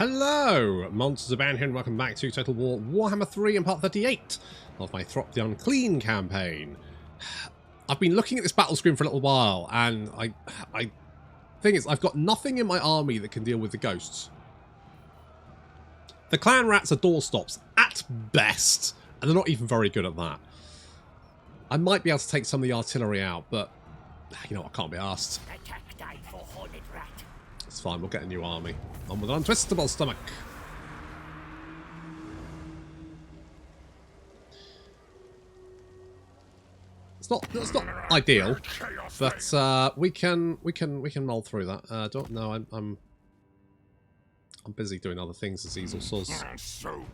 Hello! Monsters are bound here and welcome back to Total War Warhammer 3 and part 38 of my Throt the Unclean campaign. I've been looking at this battle screen for a little while and thing is, I've got nothing in my army that can deal with the ghosts. The clan rats are doorstops at best, and they're not even very good at that. I might be able to take some of the artillery out, but you know, I can't be asked. It's fine, we'll get a new army. On with an untwistable stomach. It's not ideal, but we can mull through that. Don't know. I'm busy doing other things, Azizel says.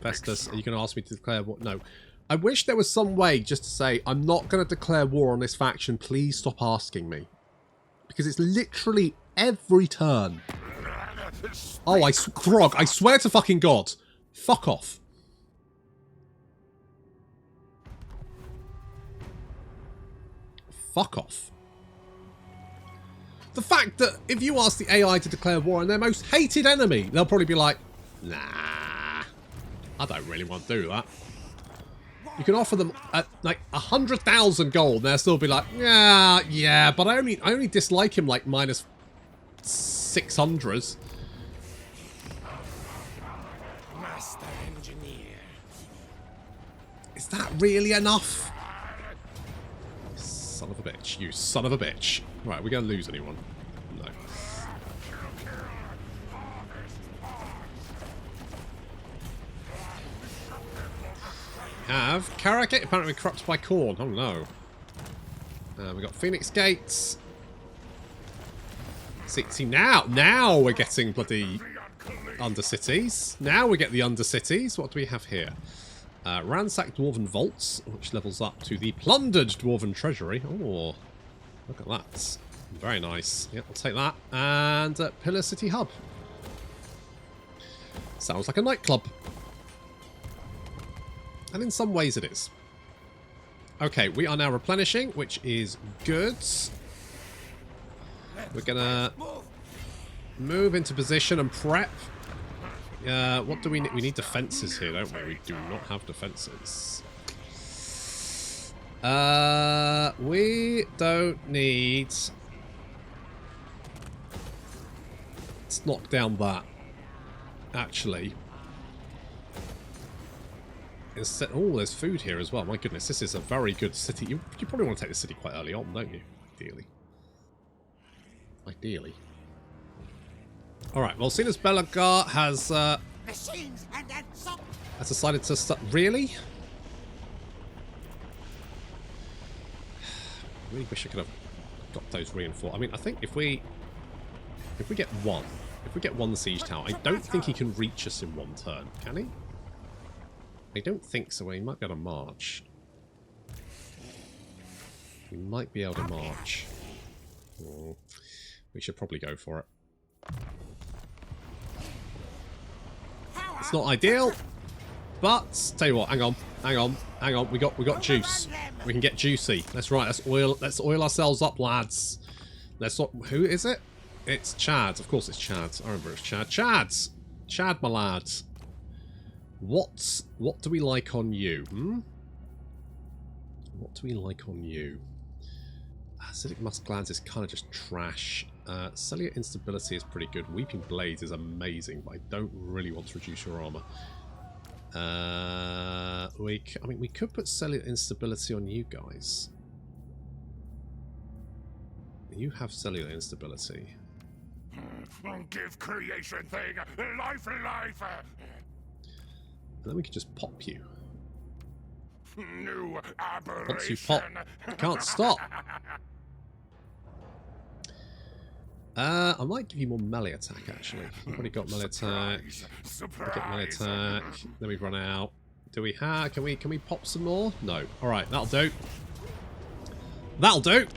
Festus, are you going to ask me to declare war? No. I wish there was some way just to say, I'm not going to declare war on this faction. Please stop asking me. Because it's literally every turn. Oh, Throg, I swear to fucking God. Fuck off. Fuck off. The fact that if you ask the AI to declare war on their most hated enemy, they'll probably be like, nah, I don't really want to do that. You can offer them like 100,000 gold and they'll still be like, yeah, but I only dislike him like minus 600. Master engineer. Is that really enough? Son of a bitch, you son of a bitch. Right, are we going to lose anyone? No. Have Karnak apparently corrupted by corn. Oh no. We got Phoenix Gates. See now we're getting bloody Undercities. Now we get the Undercities. What do we have here? Ransacked Dwarven Vaults, which levels up to the Plundered Dwarven Treasury. Oh, look at that. Very nice. Yep, I'll take that. And Pillar City Hub. Sounds like a nightclub. And in some ways it is. Okay, we are now replenishing, which is good. We're gonna move into position and prep. What do we need? We need defences here, don't we? We do not have defences. We don't need... Let's knock down that. Actually. Instead, oh, there's food here as well. My goodness, this is a very good city. You probably want to take the city quite early on, don't you? Ideally. Alright, well, seeing as Belagar has decided to start... Really? I really wish I could have got those reinforced. I mean, I think if we get one siege tower, I don't think he can reach us in one turn, can he? I don't think so. Well, he might be able to march. He might be able to march. Oh, we should probably go for it. It's not ideal, but tell you what, hang on. We got juice. We can get juicy. That's right. Let's oil ourselves up, lads. Who is it? It's Chad. Of course, it's Chad. I remember it's Chad. Chad, my lads. What do we like on you? What do we like on you? Acidic Musk Glands is kind of just trash. Cellular Instability is pretty good. Weeping Blades is amazing, but I don't really want to reduce your armor. I mean, we could put Cellular Instability on you guys. You have Cellular Instability. Give creation thing life. And then we can just pop you. New aberration. Once you pop, you can't stop. I might give you more melee attack, actually. You've already got melee attack. Get melee attack. Then we run out. Do we have... Can we pop some more? No. Alright, that'll do. That'll do!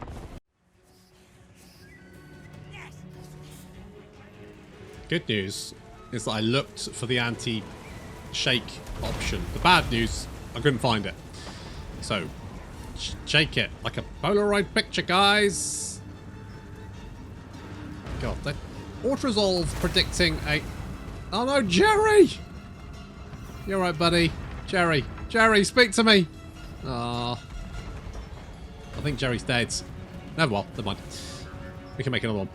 Good news is that I looked for the anti-shake option. The bad news, I couldn't find it. So, shake it like a Polaroid picture, guys. God, that auto-resolve predicting a Oh no, Jerry! You alright, buddy? Jerry. Jerry, speak to me! Ah. I think Jerry's dead. Oh well, never mind. We can make another one.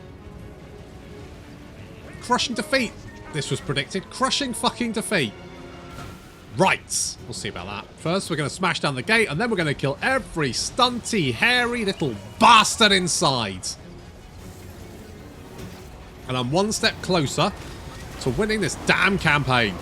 Crushing defeat! This was predicted. Crushing fucking defeat. Right. We'll see about that. First, we're going to smash down the gate, and then we're going to kill every stunty, hairy little bastard inside. And I'm one step closer to winning this damn campaign.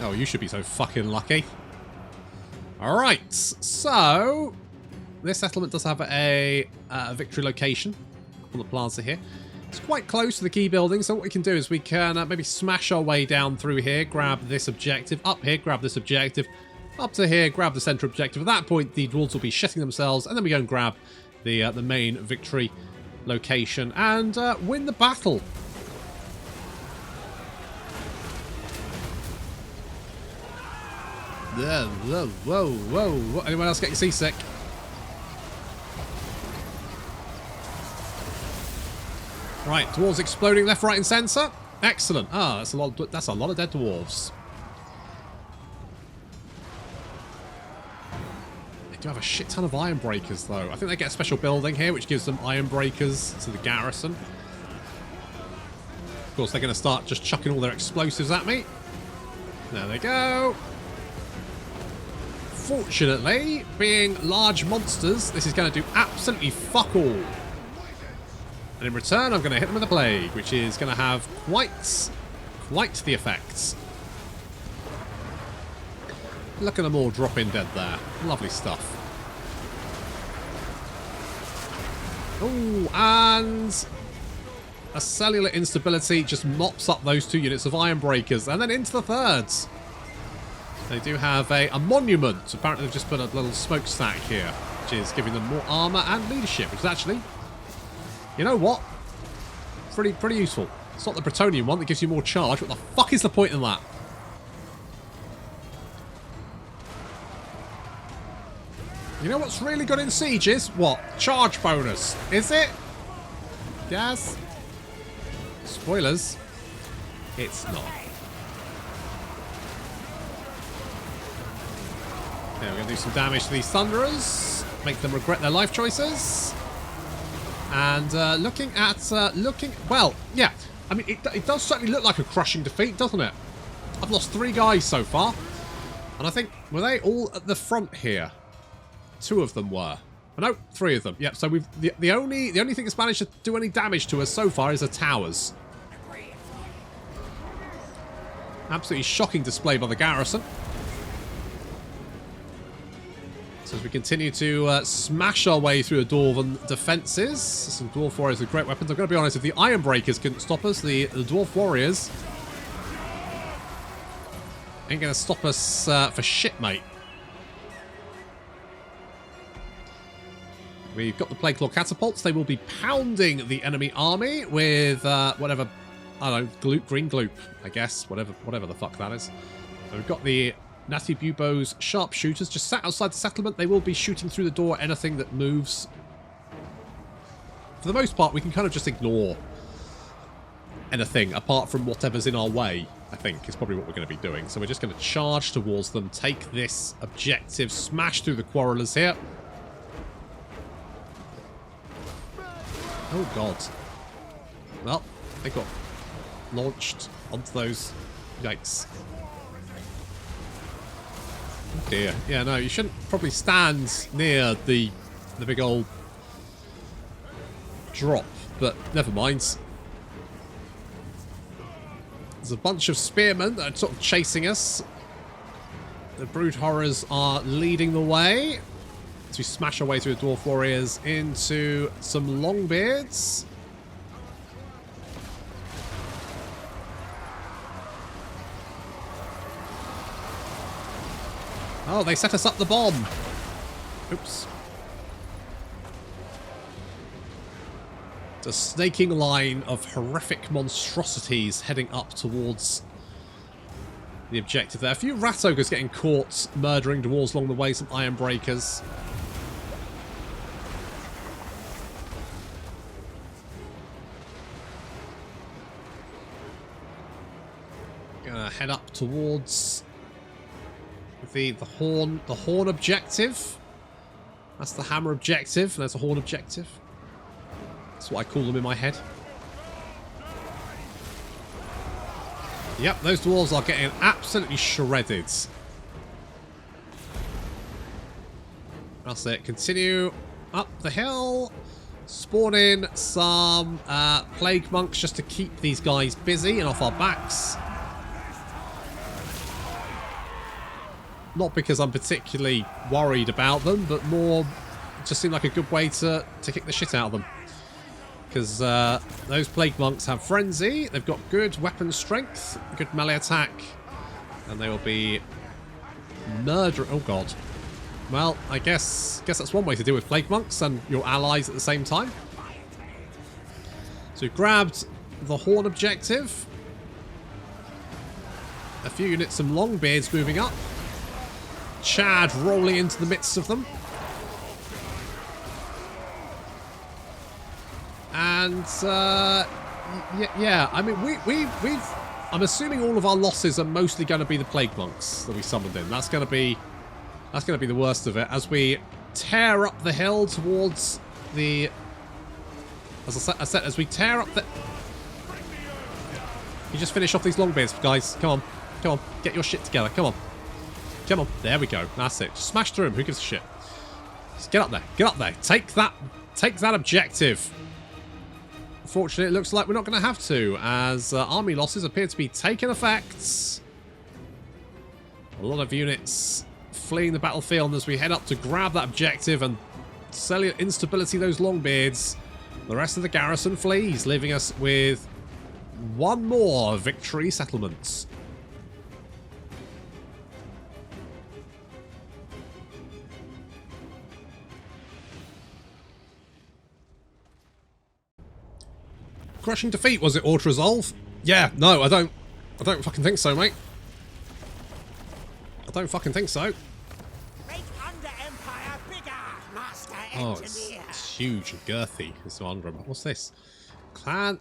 Oh, you should be so fucking lucky. Alright, so this settlement does have a victory location on the plaza here. It's quite close to the key building, so what we can do is we can maybe smash our way down through here, grab this objective, up here, grab this objective, up to here, grab the center objective. At that point, the dwarves will be shitting themselves, and then we go and grab the main victory location and win the battle. Whoa, whoa, whoa. Anyone else getting seasick? Right, dwarves exploding left, right, and centre. Excellent. Ah, that's a lot of dead dwarves. They do have a shit ton of iron breakers, though. I think they get a special building here, which gives them iron breakers to the garrison. Of course, they're going to start just chucking all their explosives at me. There they go. Fortunately, being large monsters, this is going to do absolutely fuck all. And in return, I'm going to hit them with a plague, which is going to have quite the effects. Look at them all dropping dead there. Lovely stuff. Oh, and a cellular instability just mops up those 2 units of iron breakers, and then into the thirds. They do have a monument. Apparently they've just put a little smokestack here, which is giving them more armor and leadership, which is actually, you know what? Pretty useful. It's not the Bretonian one that gives you more charge. What the fuck is the point in that? You know what's really good in sieges? What? Charge bonus. Is it? Yes. Spoilers. It's not. Yeah, we're going to do some damage to these Thunderers. Make them regret their life choices. And looking, well, yeah. I mean, it does certainly look like a crushing defeat, doesn't it? I've lost 3 guys so far. And I think, were they all at the front here? 2 of them were. Oh, no, 3 of them. Yep, so we've the only thing that's managed to do any damage to us so far is the towers. Absolutely shocking display by the garrison. So as we continue to smash our way through the Dwarven defences, some Dwarf Warriors with great weapons. I'm going to be honest, if the Iron Breakers couldn't stop us, the Dwarf Warriors ain't going to stop us for shit, mate. We've got the Plague Claw catapults. They will be pounding the enemy army with whatever, I don't know, green gloop, I guess. Whatever the fuck that is. So we've got the Natty Bubo's sharpshooters just sat outside the settlement. They will be shooting through the door anything that moves. For the most part, we can kind of just ignore anything apart from whatever's in our way, I think, is probably what we're going to be doing. So we're just going to charge towards them, take this objective, smash through the Quarrelers here. Oh, God. Well, they got launched onto those. Yikes. Oh dear. Yeah, no, you shouldn't probably stand near the big old drop, but never mind. There's a bunch of spearmen that are sort of chasing us. The Brood Horrors are leading the way as we smash our way through the Dwarf Warriors into some Longbeards. Oh, they set us up the bomb. Oops. It's a snaking line of horrific monstrosities heading up towards the objective there. A few rat ogres getting caught murdering dwarves along the way, some iron breakers. Gonna head up towards the horn objective. That's the hammer objective, and there's a horn objective. That's what I call them in my head. Yep, those dwarves are getting absolutely shredded. That's it. Continue up the hill. Spawn in some plague monks just to keep these guys busy and off our backs. Not because I'm particularly worried about them, but more it just seemed like a good way to kick the shit out of them. Because those plague monks have frenzy, they've got good weapon strength, good melee attack, and they will be murder. Oh god. Well, I guess that's one way to deal with plague monks and your allies at the same time. So we've grabbed the horn objective. A few units, some longbeards moving up. Chad rolling into the midst of them. And, yeah, I mean, we've... I'm assuming all of our losses are mostly going to be the Plague Monks that we summoned in. That's going to be the worst of it. As we tear up the hill towards the... As I said, as we tear up the... You just finish off these longbeards, guys. Come on. Come on. Get your shit together. Come on. Come on. There we go. That's it. Just smash through them. Who gives a shit? Just get up there. Get up there. Take that objective. Unfortunately, it looks like we're not going to have to, as army losses appear to be taking effect. A lot of units fleeing the battlefield as we head up to grab that objective and cellular instability those longbeards. The rest of the garrison flees, leaving us with one more victory settlement. Crushing defeat, was it auto-resolve? Yeah, no, I don't fucking think so, mate. I don't fucking think so. Oh, it's huge and girthy, this one. What's this? Clan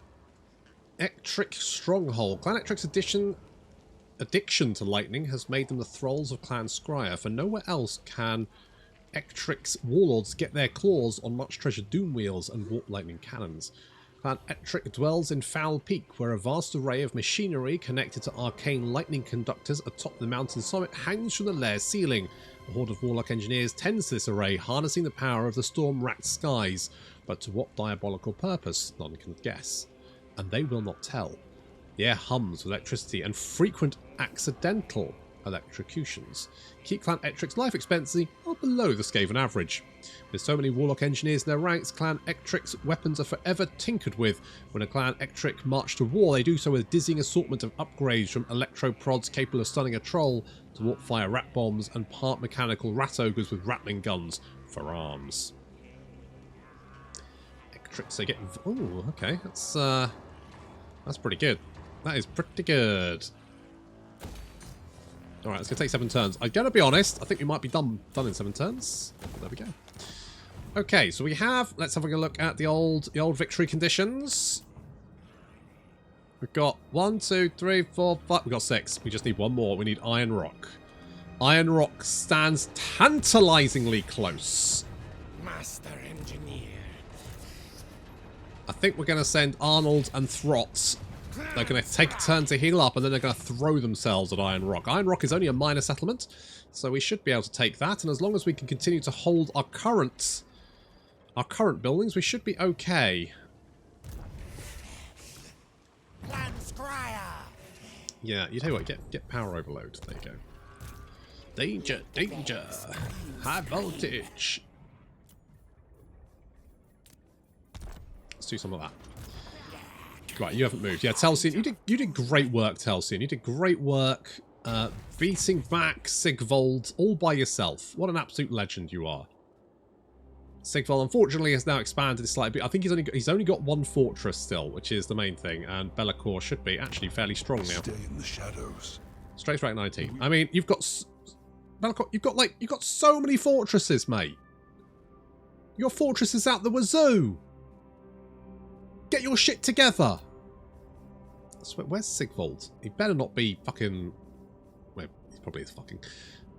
Ectric Stronghold. Clan Ectric's addiction to lightning has made them the thralls of Clan Scryer, for nowhere else can Ectric's warlords get their claws on much treasured doom wheels and warp lightning cannons. Clan Ettrick dwells in Foul Peak, where a vast array of machinery connected to arcane lightning conductors atop the mountain summit hangs from the lair's ceiling. A horde of warlock engineers tends to this array, harnessing the power of the storm-racked skies. But to what diabolical purpose, none can guess. And they will not tell. The air hums with electricity and frequent accidental electrocutions keep Clan Ettrick's life expectancy well below the Skaven average. With so many warlock engineers in their ranks, Clan Ettrick's weapons are forever tinkered with. When a Clan Ettrick march to war, they do so with a dizzying assortment of upgrades, from electro-prods capable of stunning a troll to warp-fire rat bombs and part mechanical rat ogres with rattling guns for arms. Ettricks, they get... Oh, okay, that's pretty good. That is pretty good. Alright, it's going to take 7 turns. I'm going to be honest, I think we might be done in 7 turns. There we go. Okay, so we have... Let's have a look at the old victory conditions. We've got 1, 2, 3, 4, 5... We've got 6. We just need one more. We need Iron Rock. Iron Rock stands tantalizingly close. Master Engineer. I think we're going to send Arnold and Throt. They're going to take a turn to heal up, and then they're going to throw themselves at Iron Rock. Iron Rock is only a minor settlement, so we should be able to take that. And as long as we can continue to hold our current buildings, we should be okay. Clan Scryer. Yeah, you tell you what, get power overload. There you go. Danger, danger. High voltage. Let's do some of that. Right, you haven't moved. Yeah, Telsian, you did great work, Telsian. You did great work beating back Sigvold all by yourself. What an absolute legend you are. Sigvold, unfortunately, has now expanded slightly. I think he's only got 1 fortress still, which is the main thing, and Be'lakor should be actually fairly strong now. Stay in the shadows. Strength rank 19. I mean, you've got you've got so many fortresses, mate. Your fortress is out the wazoo. Get your shit together. Where's Sigvald? He better not be fucking... Well, he probably is fucking...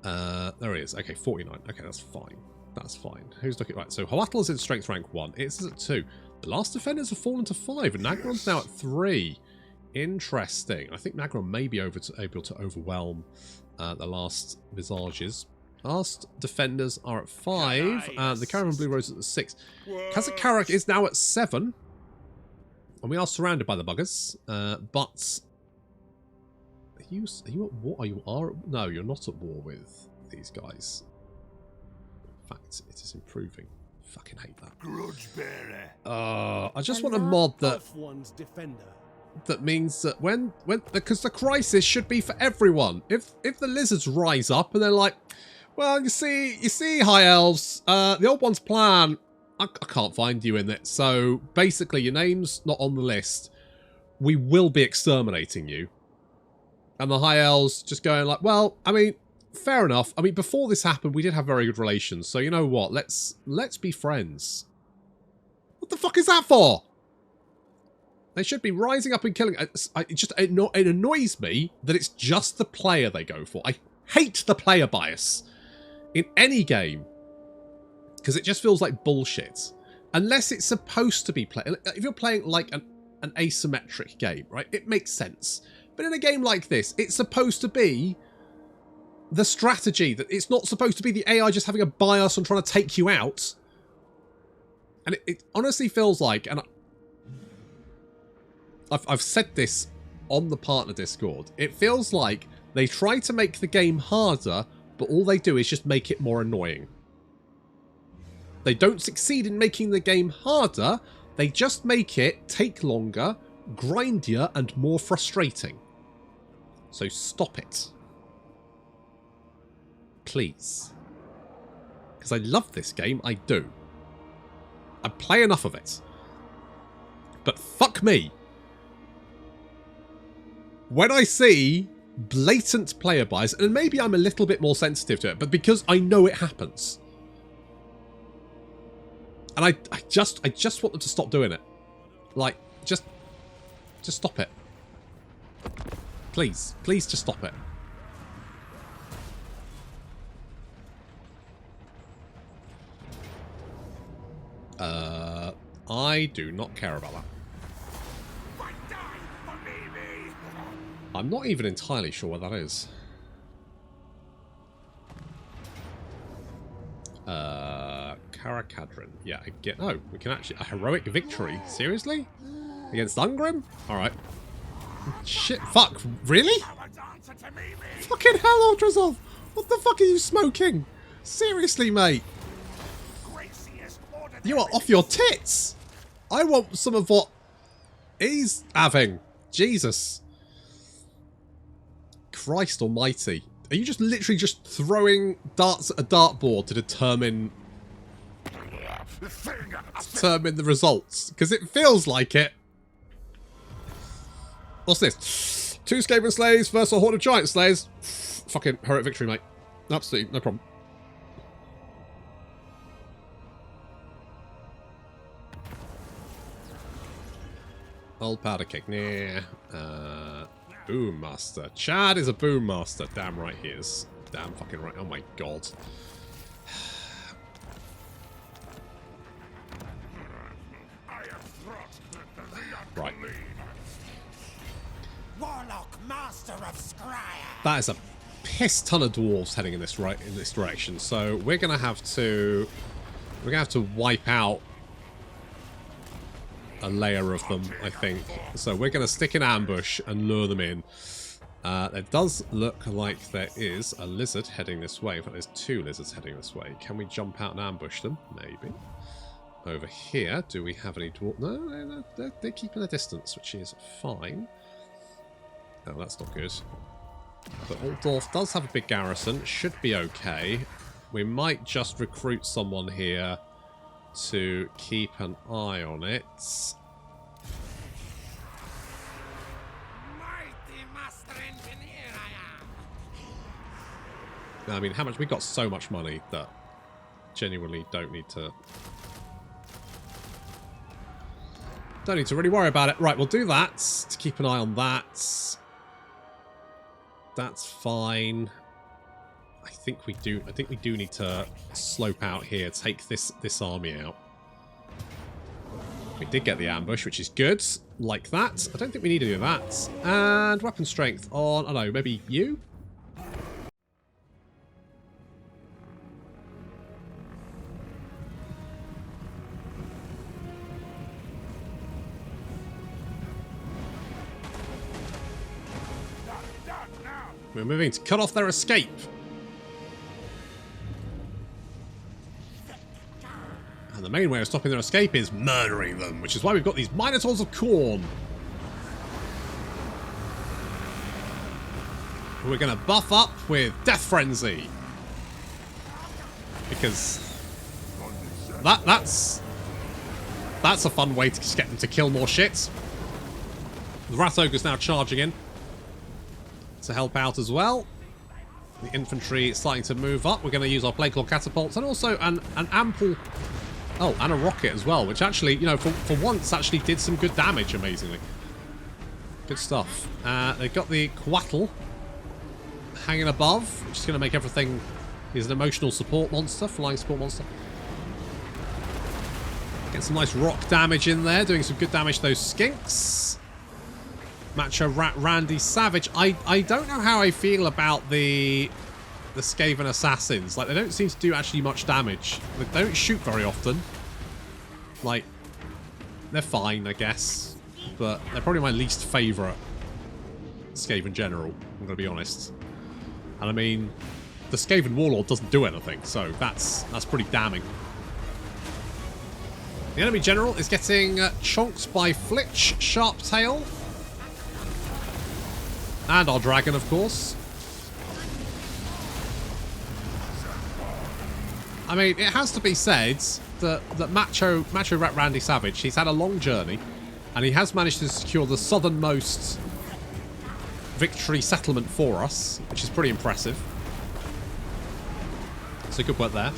there he is. Okay, 49. Okay, that's fine. That's fine. Who's looking... Right, so Hoatl is in strength rank 1. It's at 2. The last defenders have fallen to 5, and Nagron's now at 3. Interesting. I think Nagron may be able to overwhelm the last Visages. Last defenders are at 5, and the Caravan Blue Rose is at 6. Karnak is now at 7. And we are surrounded by the buggers, but are you at war? No, you're not at war with these guys. In fact, it is improving. Fucking hate that. Grudge bearer. I just want a mod that means that when because the crisis should be for everyone. If the lizards rise up and they're like, well, you see, high elves, the old one's plan. I can't find you in it. So basically your name's not on the list. We will be exterminating you. And the high elves just going like, well, I mean, fair enough. I mean, before this happened, we did have very good relations. So you know what? Let's be friends. What the fuck is that for? They should be rising up and killing. It annoys me that it's just the player they go for. I hate the player bias in any game. Because it just feels like bullshit. Unless it's supposed to be played. If you're playing like an asymmetric game, right? It makes sense. But in a game like this, it's supposed to be the strategy. That it's not supposed to be the AI just having a bias on trying to take you out. And it honestly feels like, and I've said this on the partner Discord, it feels like they try to make the game harder, but all they do is just make it more annoying. They don't succeed in making the game harder, they just make it take longer, grindier, and more frustrating. So stop it. Please. Because I love this game, I do. I play enough of it. But fuck me. When I see blatant player bias, and maybe I'm a little bit more sensitive to it, but because I know it happens. And I just want them to stop doing it. Like, just stop it. Please. Please just stop it. I do not care about that. I'm not even entirely sure what that is. Karakadrin. Yeah, I get... Oh, we can actually... A heroic victory? Seriously? Against Ungrim? Alright. Shit, fuck. Really? Fucking hell, Ultrazov! What the fuck are you smoking? Seriously, mate. You are off your tits! I want some of what he's having. Jesus. Christ almighty. Are you just literally just throwing darts at a dartboard to determine the results? Because it feels like it. What's this? 2 Skaven Slays versus a horde of Giant Slayers. Fucking heroic victory, mate. Absolutely, no problem. Old powder keg. Nah. Boom master. Chad is a boom master. Damn right he is. Damn fucking right. Oh my god. Right. Warlock master of Scryer. That is a piss ton of dwarves heading in this direction. So we're gonna have to wipe out a layer of them, I think. So we're going to stick in ambush and lure them in. It does look like there is a lizard heading this way. In fact, there's 2 lizards heading this way. Can we jump out and ambush them? Maybe. Over here, do we have any dwarf? No, they're keeping a distance, which is fine. Oh, that's not good. But Altdorf does have a big garrison. Should be okay. We might just recruit someone here to keep an eye on it. Mighty master engineer I am. I mean, how much? We've got so much money that genuinely don't need to really worry about it. Right, we'll do that to keep an eye on that. That's fine. I think we do need to slope out here, take this army out. We did get the ambush, which is good. Like that. I don't think we need to do that. And weapon strength on, I don't know, maybe you? We're moving to cut off their escape. And the main way of stopping their escape is murdering them, which is why we've got these Minotaurs of Khorne. We're going to buff up with Death Frenzy. Because that's a fun way to get them to kill more shit. The Wrath Ogre's now charging in to help out as well. The infantry is starting to move up. We're going to use our Plague Claw catapults and also an ample... Oh, and a rocket as well, which actually, you know, for once actually did some good damage, amazingly. Good stuff. They've got the Quattle hanging above, which is going to make everything... He's an emotional support monster, flying support monster. Get some nice rock damage in there, doing some good damage to those skinks. Macho Rat Randy Savage. I don't know how I feel about the Skaven Assassins. Like, they don't seem to do actually much damage. They don't shoot very often. Like, they're fine, I guess. But they're probably my least favourite Skaven General, I'm going to be honest. And I mean, the Skaven Warlord doesn't do anything, so that's pretty damning. The enemy general is getting chonked by Flitch Sharptail. And our dragon, of course. I mean, it has to be said that Macho Rat Randy Savage, he's had a long journey, and he has managed to secure the southernmost victory settlement for us, which is pretty impressive. So good work there.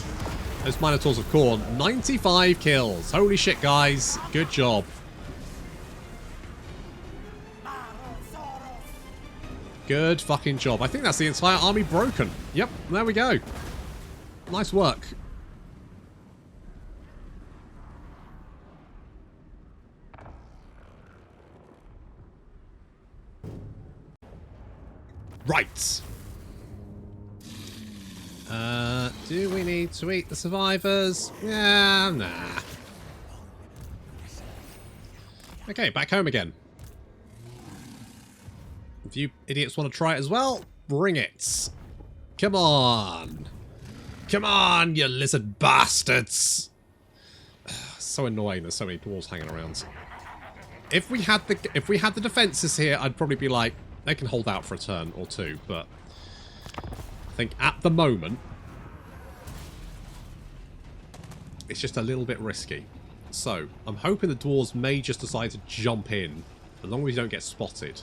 Those Minotaurs of Khorne, 95 kills. Holy shit, guys. Good job. Good fucking job. I think that's the entire army broken. Yep, there we go. Nice work. Right. Do we need to eat the survivors? Yeah, nah. Okay, back home again. If you idiots want to try it as well, bring it. Come on. Come on, you lizard bastards. So annoying there's so many dwarves hanging around. If we had the defenses here, I'd probably be like, they can hold out for a turn or two, but I think at the moment it's just a little bit risky. So I'm hoping the dwarves may just decide to jump in, as long as we don't get spotted.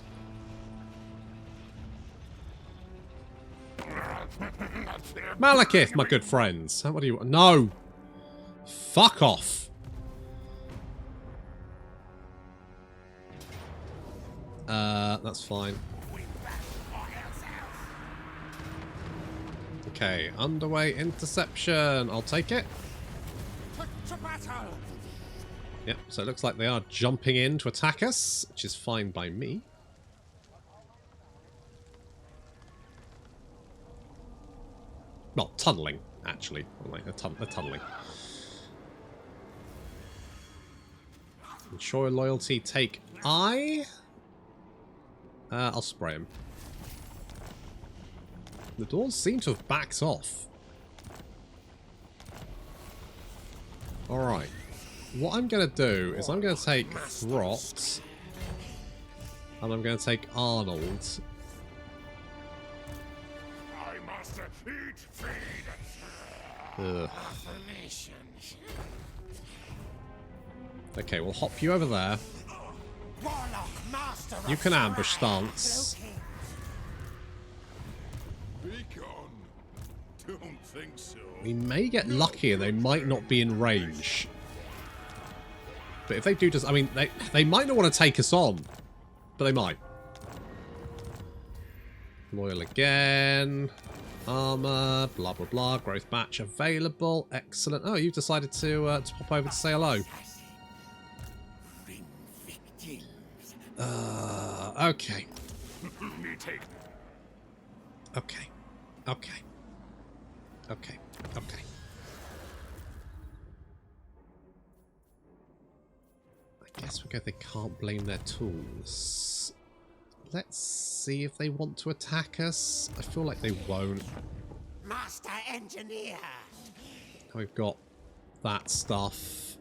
Malekith, my good friends. What do you want? No! Fuck off! That's fine. Okay, underway interception. I'll take it. Yep, so it looks like they are jumping in to attack us, which is fine by me. Well, tunneling, actually. They're tunneling. Ensure loyalty, take I. I'll spray him. The doors seem to have backed off. Alright. What I'm going to do is I'm going to take Throt. And I'm going to take Arnold. Ugh. Okay, we'll hop you over there. You can ambush stance. Don't think so. We may get lucky and they might not be in range. But if they do just... I mean, they might not want to take us on. But they might. Loyal again. Armor. Blah, blah, blah. Growth batch available. Excellent. Oh, you've decided to pop over to say hello. Okay. Okay. Okay. Okay. Okay. I guess we go they can't blame their tools. Let's see if they want to attack us. I feel like they won't. Master Engineer. We've got that stuff.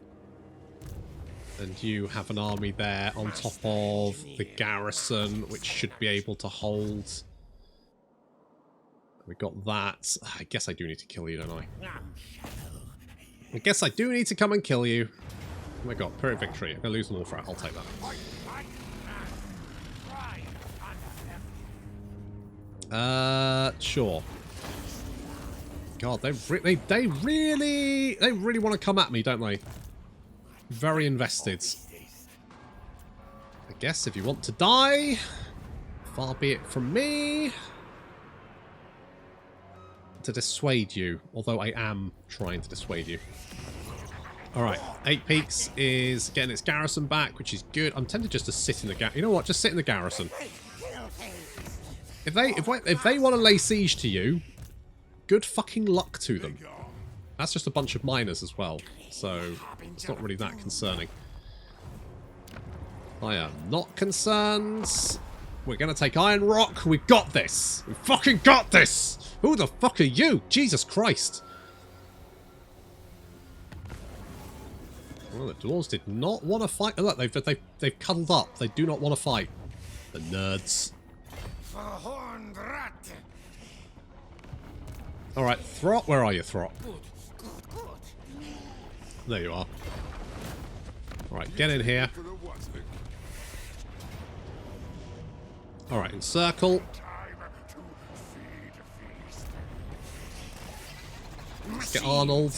And you have an army there on top of the garrison, which should be able to hold. We got that. I guess I do need to kill you, don't I? I guess I do need to come and kill you. Oh my god, period victory. I'm going to lose an all threat. I'll take that. Sure. God, they really want to come at me, don't they? Very invested. I guess if you want to die, far be it from me to dissuade you, although I am trying to dissuade you. Alright, 8 Peaks is getting its garrison back, which is good. I'm tempted just to sit in the garrison. You know what? Just sit in the garrison. If they want to lay siege to you, good fucking luck to them. That's just a bunch of miners as well, so it's not really that concerning. I am not concerned. We're going to take Iron Rock. We've got this. We fucking got this. Who the fuck are you? Jesus Christ. Well, the dwarves did not want to fight. Oh, look, they've cuddled up. They do not want to fight. The nerds. Alright, Throt. Where are you, Throt? There you are. Alright, get in here. Alright, encircle. Let's get Arnold.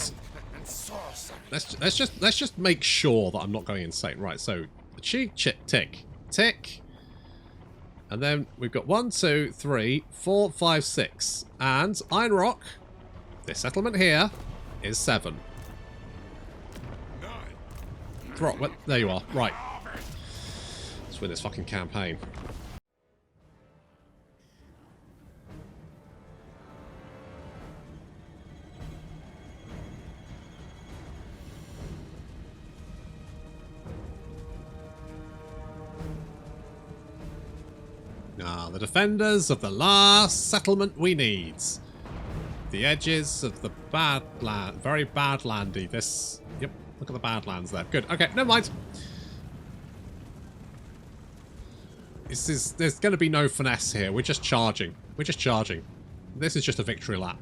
Let's just make sure that I'm not going insane. Right, so cheek, tick, tick. And then we've got 1, 2, 3, 4, 5, 6. And Iron Rock, this settlement here, is 7. Throt, well, there you are. Right. Let's win this fucking campaign. The defenders of the last settlement we need. The edges of the bad land. Very bad landy. This. Yep. Look at the Badlands there. Good. Okay. Never mind. There's going to be no finesse here. We're just charging. We're just charging. This is just a victory lap.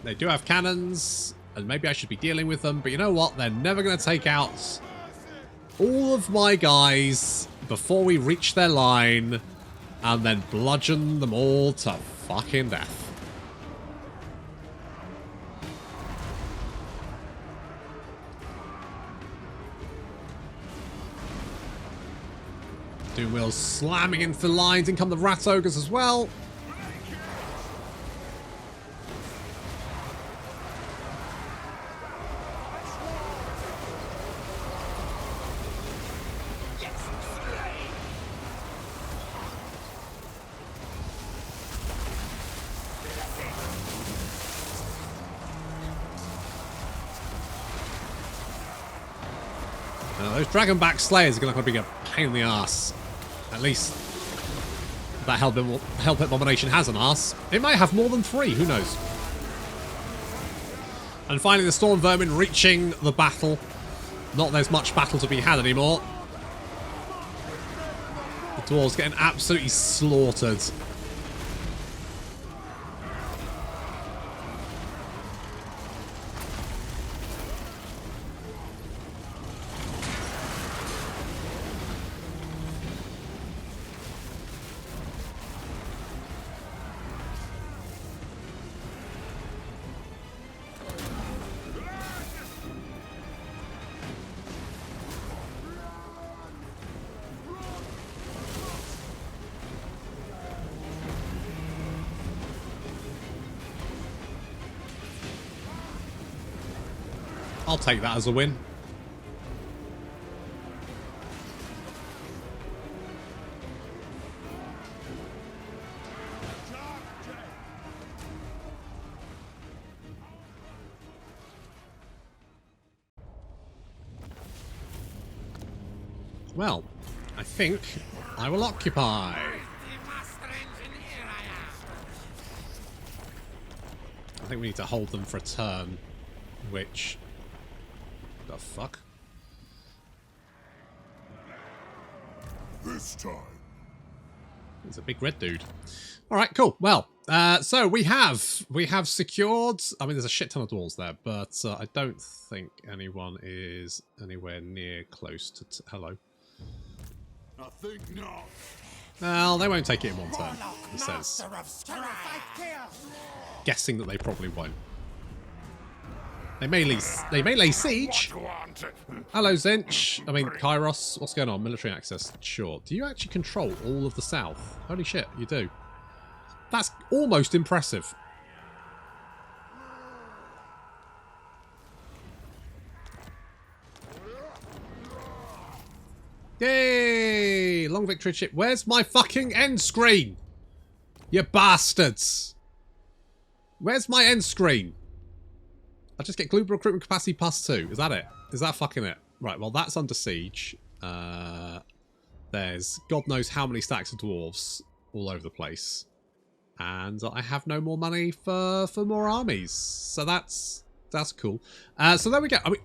They do have cannons. And maybe I should be dealing with them, but you know what? They're never going to take out all of my guys before we reach their line and then bludgeon them all to fucking death. Doomwheel's slamming into the lines. In come the Rat Ogres as well. Those Dragonback Slayers are going to be a pain in the ass. At least that Hellpit Abomination has an ass. It might have more than 3, who knows. And finally the Storm Vermin reaching the battle. Not there's much battle to be had anymore. The Dwarves getting absolutely slaughtered. I'll take that as a win. Well, I think I will occupy. I think we need to hold them for a turn, which... the fuck? This time. It's a big red dude. Alright, cool. Well, so we have secured... I mean, there's a shit ton of dwarves there, but I don't think anyone is anywhere near close to... hello. I think not. Well, they won't take it in one turn, he says. Guessing that they probably won't. They may lay siege. Hello, Zinch. I mean, Kairos. What's going on? Military access. Sure. Do you actually control all of the south? Holy shit, you do. That's almost impressive. Yay! Long victory chip. Where's my fucking end screen? You bastards! Where's my end screen? I just get global recruitment capacity +2. Is that it? Is that fucking it? Right, well that's under siege. There's God knows how many stacks of dwarves all over the place. And I have no more money for more armies. So that's cool. So there we go. I mean,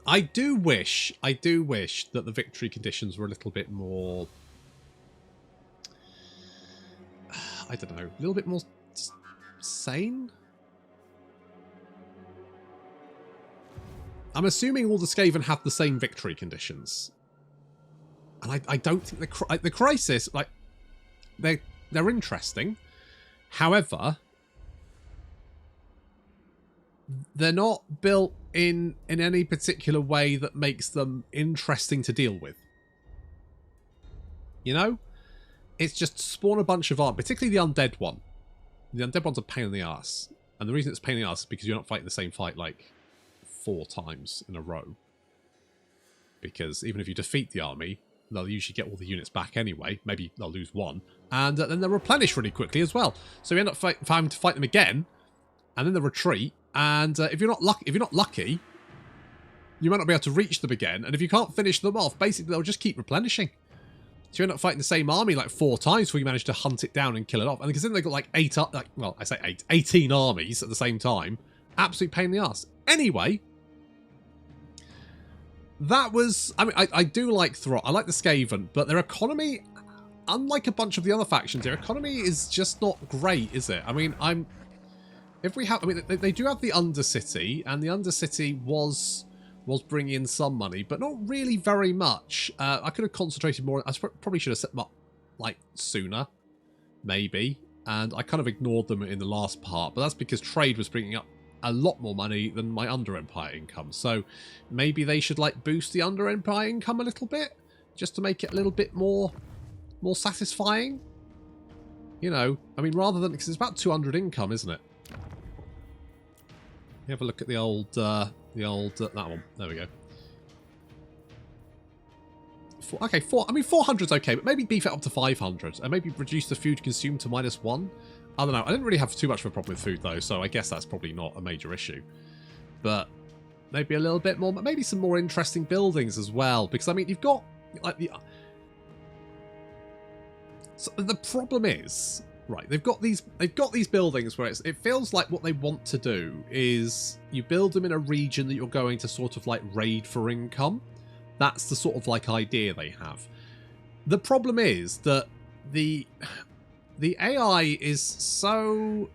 I do wish that the victory conditions were a little bit more, I don't know, a little bit more sane. I'm assuming all the Skaven have the same victory conditions, and I don't think the crisis, like, they're interesting. However, they're not built in any particular way that makes them interesting to deal with. You know? It's just spawn a bunch of arms, particularly the undead one. The undead one's a pain in the ass. And the reason it's a pain in the ass is because you're not fighting the same fight like 4 times in a row. Because even if you defeat the army, they'll usually get all the units back anyway. Maybe they'll lose 1. And then they'll replenish really quickly as well. So you end up having to fight them again. And then they retreat. And if you're not lucky, you might not be able to reach them again. And if you can't finish them off, basically they'll just keep replenishing. So you end up fighting the same army like 4 times before you manage to hunt it down and kill it off. And because then they've got like 18 armies at the same time. Absolute pain in the ass. Anyway, that was... I mean, I do like Throt. I like the Skaven, but their economy, unlike a bunch of the other factions, their economy is just not great, is it? I mean, they do have the Undercity, and the Undercity was bringing in some money, but not really very much. I could have concentrated more. I probably should have set them up like sooner, maybe. And I kind of ignored them in the last part, but that's because trade was bringing up a lot more money than my Under Empire income. So maybe they should like boost the Under Empire income a little bit, just to make it a little bit more satisfying. You know, I mean, rather than, because it's about 200 income, isn't it? Have a look at the old, that one. There we go. Okay, 400's okay, but maybe beef it up to 500, and maybe reduce the food consumed to -1. I don't know. I didn't really have too much of a problem with food though, so I guess that's probably not a major issue. But maybe a little bit more, maybe some more interesting buildings as well, because I mean, you've got like the. So the problem is. Right, they've got these buildings where it feels like what they want to do is you build them in a region that you're going to sort of like raid for income. That's the sort of like idea they have. The problem is that the AI is so,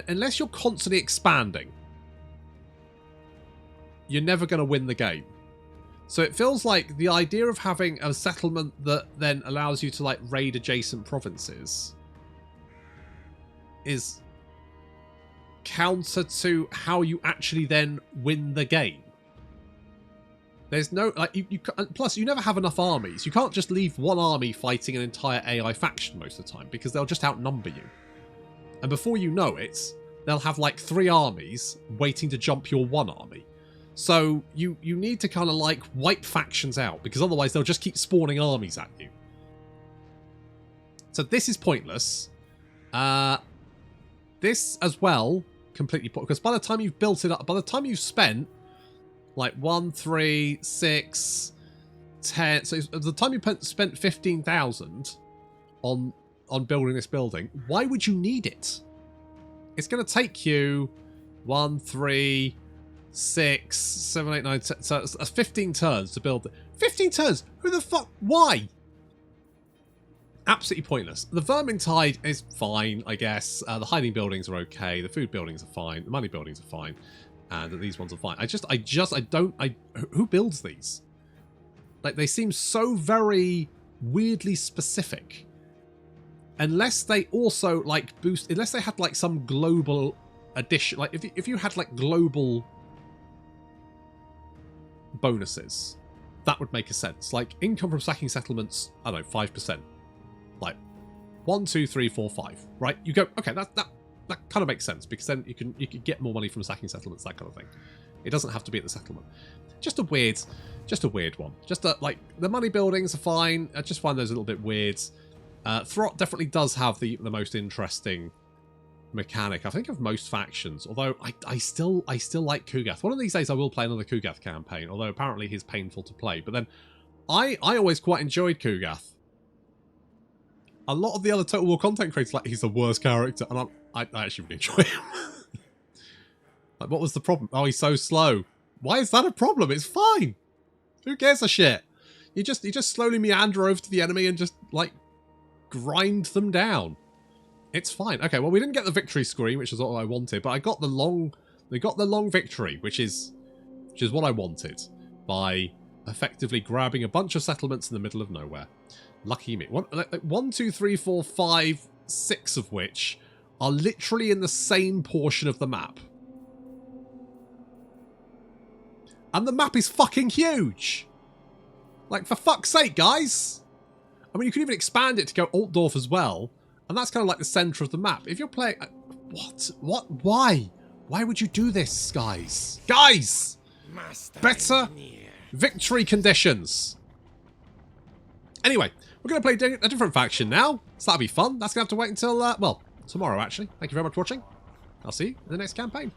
unless you're constantly expanding, you're never going to win the game. So it feels like the idea of having a settlement that then allows you to like raid adjacent provinces is counter to how you actually then win the game. There's no, like, plus you never have enough armies. You can't just leave one army fighting an entire AI faction most of the time because they'll just outnumber you. And before you know it, they'll have like 3 armies waiting to jump your 1 army. So you need to kind of like wipe factions out, because otherwise they'll just keep spawning armies at you. So this is pointless. This as well, completely pointless, because by the time you've built it up, by the time you've spent like 1, 3, 6, 10, so the time you spent 15,000 on building this building, why would you need it? It's going to take you 1, 3, 6, 7, 8, 9, 10, so it's 15 turns to build it. 15 turns? Who the fuck? Why? Absolutely pointless. The Vermintide is fine, I guess. The hiding buildings are okay. The food buildings are fine. The money buildings are fine. And these ones are fine. Who builds these? Like, they seem so very weirdly specific. Unless they also, like, boost... Unless they had, like, some global addition... Like, if you had, like, global bonuses, that would make a sense. Like, income from sacking settlements, I don't know, 5%. Like, 1, 2, 3, 4, 5, right? You go, okay, that kind of makes sense, because then you can get more money from sacking settlements, that kind of thing. It doesn't have to be at the settlement. Just a weird one. Just like, the money buildings are fine. I just find those a little bit weird. Throt definitely does have the most interesting mechanic, I think, of most factions. Although I still like Kugath. One of these days I will play another Kugath campaign, although apparently he's painful to play. But then I always quite enjoyed Kugath. A lot of the other Total War content creators like he's the worst character, and I actually really enjoy him. Like, what was the problem? Oh, he's so slow. Why is that a problem? It's fine. Who cares a shit? You just slowly meander over to the enemy and just like grind them down. It's fine. Okay, well, we didn't get the victory screen, which is what I wanted, but we got the long victory, which is what I wanted, by effectively grabbing a bunch of settlements in the middle of nowhere. Lucky me. 1, 2, 3, 4, 5, 6 of which are literally in the same portion of the map. And the map is fucking huge! Like, for fuck's sake, guys! I mean, you could even expand it to go Altdorf as well, and that's kind of like the centre of the map. If you're playing... What? Why? Why would you do this, guys? Guys! Better victory conditions! Anyway, we're going to play a different faction now, so that'll be fun. That's going to have to wait until, well, tomorrow, actually. Thank you very much for watching. I'll see you in the next campaign.